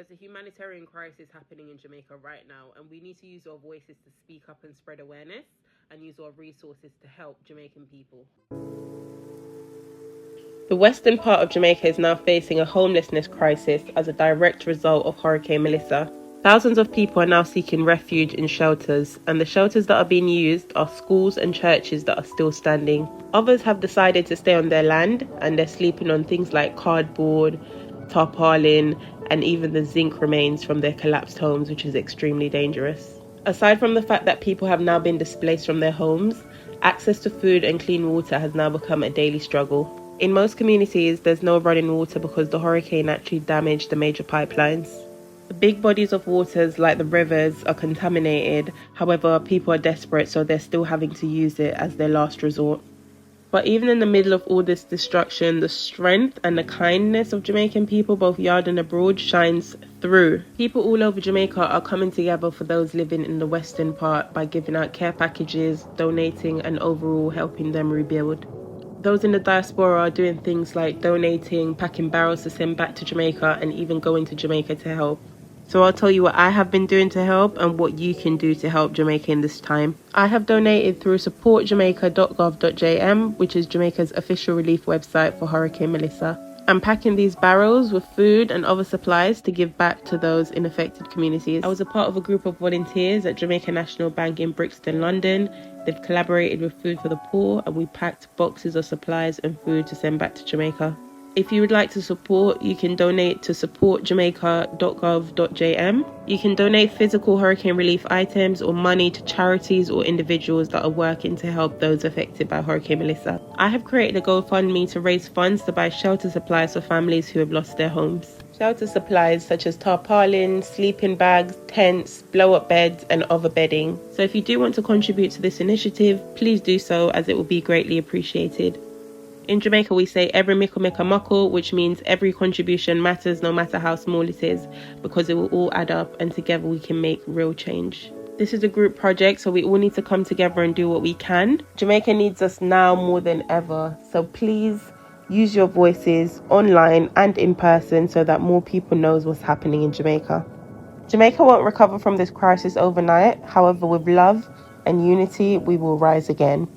There's a humanitarian crisis happening in Jamaica right now, and we need to use our voices to speak up and spread awareness, and use our resources to help Jamaican people. The western part of Jamaica is now facing a homelessness crisis as a direct result of Hurricane Melissa. Thousands of people are now seeking refuge in shelters, and the shelters that are being used are schools and churches that are still standing. Others have decided to stay on their land, and they're sleeping on things like cardboard, tarpaulin, and even the zinc remains from their collapsed homes, which is extremely dangerous. Aside from the fact that people have now been displaced from their homes, access to food and clean water has now become a daily struggle. In most communities, there's no running water because the hurricane actually damaged the major pipelines. The big bodies of waters, like the rivers, are contaminated. However, people are desperate, so they're still having to use it as their last resort. But even in the middle of all this destruction, the strength and the kindness of Jamaican people, both yard and abroad, shines through. People all over Jamaica are coming together for those living in the western part by giving out care packages, donating, and overall helping them rebuild. Those in the diaspora are doing things like donating, packing barrels to send back to Jamaica, and even going to Jamaica to help. So I'll tell you what I have been doing to help and what you can do to help Jamaica in this time. I have donated through supportjamaica.gov.jm, which is Jamaica's official relief website for Hurricane Melissa. I'm packing these barrels with food and other supplies to give back to those in affected communities. I was a part of a group of volunteers at Jamaica National Bank in Brixton, London. They've collaborated with Food for the Poor, and we packed boxes of supplies and food to send back to Jamaica. If you would like to support, you can donate to supportjamaica.gov.jm. You can donate physical hurricane relief items or money to charities or individuals that are working to help those affected by Hurricane Melissa. I have created a GoFundMe to raise funds to buy shelter supplies for families who have lost their homes. Shelter supplies such as tarpaulins, sleeping bags, tents, blow-up beds, and other bedding. So if you do want to contribute to this initiative, please do so, as it will be greatly appreciated. In Jamaica, we say every mickle make a muckle, which means every contribution matters, no matter how small it is, because it will all add up, and together we can make real change. This is a group project, so we all need to come together and do what we can. Jamaica needs us now more than ever, so please use your voices online and in person so that more people knows what's happening in Jamaica. Jamaica won't recover from this crisis overnight. However, with love and unity, we will rise again.